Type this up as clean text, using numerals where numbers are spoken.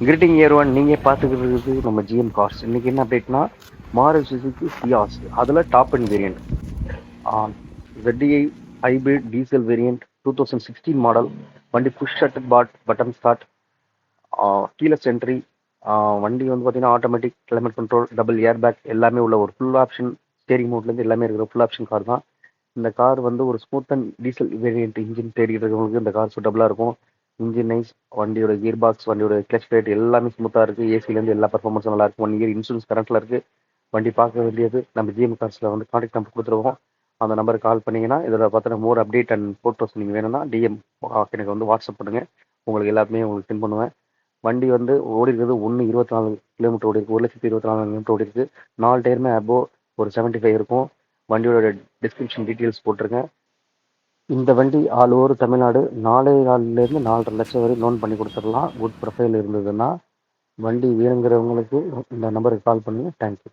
Greeting year one நீங்கள் பார்த்துக்கிறது நம்ம ஜிஎம் கார்ஸ். இன்னைக்கு என்ன அப்டேட்னா மாருதி சுசுகி சியாஸ், அதில் top and variant ZDI hybrid diesel variant 2016 model. வண்டி புஷ் ஷட்டர் பட்டன் ஸ்டார்ட், கீழே சென்ட்ரி. வண்டி வந்து பார்த்தீங்கன்னா automatic, climate control, double air bag எல்லாமே உள்ள ஒரு ஃபுல் ஆப்ஷன். ஸ்டேரிங் மோட்லேருந்து எல்லாமே இருக்கிற ஃபுல் ஆப்ஷன் கார் தான். இந்த கார் வந்து ஒரு smooth and diesel variant engine தேடிட்டு இருக்கவங்களுக்கு இந்த கார் சூட்டபுளாக இருக்கும். இன்ஜின் நைஸ், வண்டியோட கியர் பாக்ஸ், வண்டியோட கிளச் பிளேட் எல்லாமே ஸ்மூத்தாக இருக்குது. ஏசிலேருந்து எல்லா பர்ஃபார்மன்ஸும் நல்லா இருக்கும். 1 இயர் இன்சூரன்ஸ் கரண்ட்டில் இருக்குது. வண்டி பார்க்க வேண்டியது நம்ம ஜிஎம் கார்ஸில் வந்து கான்டாக்ட் நம்பர் கொடுத்துருவோம். அந்த நம்பருக்கு கால் பண்ணிங்கன்னா இதில் பார்த்தீங்கன்னா மோர் அப்டேட் அண்ட் ஃபோட்டோஸ் நீங்கள் வேணும்னா டிஎம் எனக்கு வந்து வாட்ஸ்அப் பண்ணுங்கள். உங்களுக்கு எல்லாத்தையுமே உங்களுக்கு சென்ட் பண்ணுவேன். வண்டி வந்து ஓடி இருக்கிறது 124 கிலோமீட்டர் ஓடி இருக்குது. 1,24,000 கிலோமீட்டர் ஓடி இருக்குது. 4 டயருமே அபோவ் ஒரு 75 இருக்கும். வண்டியோட டிஸ்கிரிப்ஷன் டீட்டெயில்ஸ் போட்டிருக்கேன். இந்த வண்டி ஆல் ஓவர் தமிழ்நாடு 4,4 4.5 லட்சம் வரை லோன் பண்ணி கொடுத்துடலாம். குட் ப்ரொஃபைல் இருந்ததுன்னா. வண்டி வேணுங்கிறவங்களுக்கு இந்த நம்பருக்கு கால் பண்ணுங்கள். தேங்க்யூ.